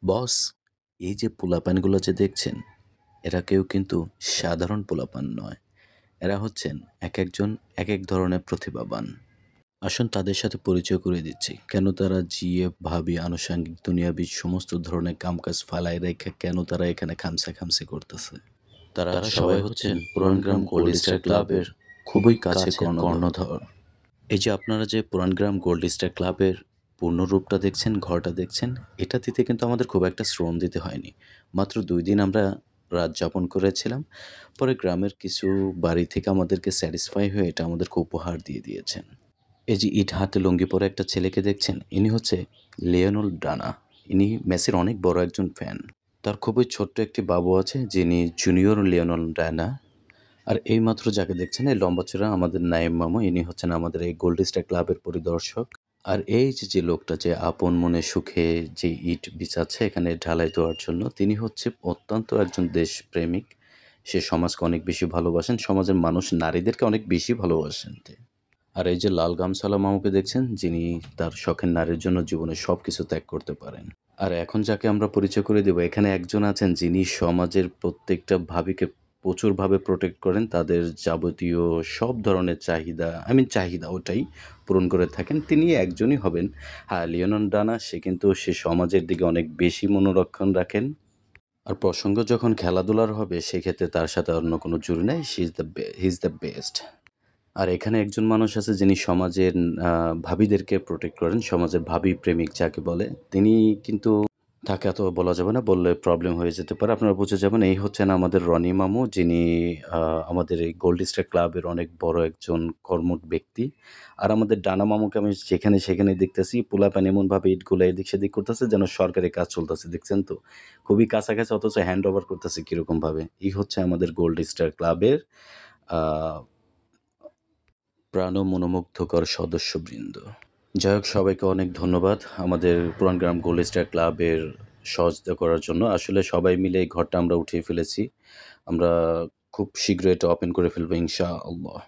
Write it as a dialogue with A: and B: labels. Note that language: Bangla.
A: বস, এই যে পোলাপানগুলো যে দেখছেন, এরা কেউ কিন্তু সাধারণ পোলাপান নয়। এরা হচ্ছেন একেকজন একেক ধরনের প্রতিভাবান। আসুন তাদের সাথে পরিচয় করিয়ে দিচ্ছি। কেন তারা জিএফ, ভাবি, আনুষঙ্গিক, দুনিয়াবি সমস্ত ধরনের কামকাজ ফালায় রেখে কেন তারা এখানে খামসা-খামসি করতেছে। তারা সবাই হচ্ছেন পুরানগ্রাম গোল্ড স্টার ক্লাবের খুবই কাছের কর্ণধর। এই যে আপনারা যে পুরানগ্রাম গোল্ড স্টার ক্লাবের পূর্ণ রূপটা দেখছেন, ঘরটা দেখছেন, এটা দিতে কিন্তু আমাদের খুব একটা শ্রম দিতে হয়নি। মাত্র ২ দিন আমরা রাত যাপন করেছিলাম। পরে গ্রামের কিছু বাড়ি থেকে আমাদেরকে স্যাটিসফাই হয়ে এটা আমাদেরকে উপহার দিয়ে দিয়েছেন। এই যে ইট হাতে লুঙ্গি পরা একটা ছেলেকে দেখছেন, ইনি হচ্ছে লিওনেল ডানা। ইনি মেসির অনেক বড় একজন ফ্যান। তার খুবই ছোট্ট একটি বাবু আছে যিনি জুনিয়র লিওনেল ডানা। আর এইমাত্র যাকে দেখছেন এই লম্বা-চওড়া আমাদের নাইম মামু, ইনি হচ্ছেন আমাদের এই গোল্ড স্টার ক্লাবের পরিদর্শক। আর এই যে লোকটা যে আপন মনে সুখে যে ইট বিছাচ্ছে এখানে ঢালাই দেওয়ার জন্য, তিনি হচ্ছে অত্যন্ত একজন দেশপ্রেমিক। সে সমাজকে অনেক বেশি ভালোবাসেন। সমাজের মানুষ নারীদেরকে অনেক বেশি ভালোবাসেন। আর এই যে লাল গামছালা মামুকে দেখছেন, যিনি তার শখের নারীর জন্য জীবনে সবকিছু ত্যাগ করতে পারেন। আর এখন যাকে আমরা পরিচয় করে দেব, এখানে একজন আছেন যিনি সমাজের প্রত্যেকটা ভাবিকে প্রচুরভাবে প্রোটেক্ট করেন। তাদের যাবতীয় সব ধরনের চাহিদা, চাহিদা ওটাই পূরণ করে থাকেন। তিনি একজনই হবেন। হ্যাঁ, লিওনাল ডানা সে কিন্তু সে সমাজের দিকে অনেক বেশি মনোরক্ষণ রাখেন। আর প্রসঙ্গ যখন খেলাধুলার হবে সেক্ষেত্রে তার সাথে অন্য কোনো জুড়ি নাই। He is the best. আর এখানে একজন মানুষ আছে যিনি সমাজের ভাবীদেরকে প্রোটেক্ট করেন। সমাজের ভাবী প্রেমিক যাকে বলে। তিনি কিন্তু তাকে এত বলা যাবে না, বললে প্রবলেম হয়ে যেতে পারে। আপনারা বুঝে যাবেন। এই হচ্ছেন আমাদের রনি মামু, যিনি আমাদের এই গোল্ড স্টার ক্লাবের অনেক বড় একজন কর্মঠ ব্যক্তি। আর আমাদের ডানা মামুকে আমি যেখানে সেখানে দেখতেছি পোলাপান এমনভাবে ইটগুলা এদিক সেদিক করতেছে যেন সরকারি কাজ চলতেছে। দেখছেন তো? খুবই কাছাকাছি অথচ হ্যান্ড ওভার করতেছে কিরকমভাবে। এই হচ্ছে আমাদের গোল্ড স্টার ক্লাবের আ প্রাণ মনোমুগ্ধকর সদস্যবৃন্দ। যাই হোক, সবাইকে অনেক ধন্যবাদ আমাদের পুরানগ্রাম গোল্ড স্টার ক্লাবের সহযোগিতা করার জন্য। আসলে সবাই মিলে এই ঘরটা আমরা উঠিয়ে ফেলেছি। আমরা খুব শীঘ্রই এটা ওপেন করে ফেলবো ইনশাআল্লাহ।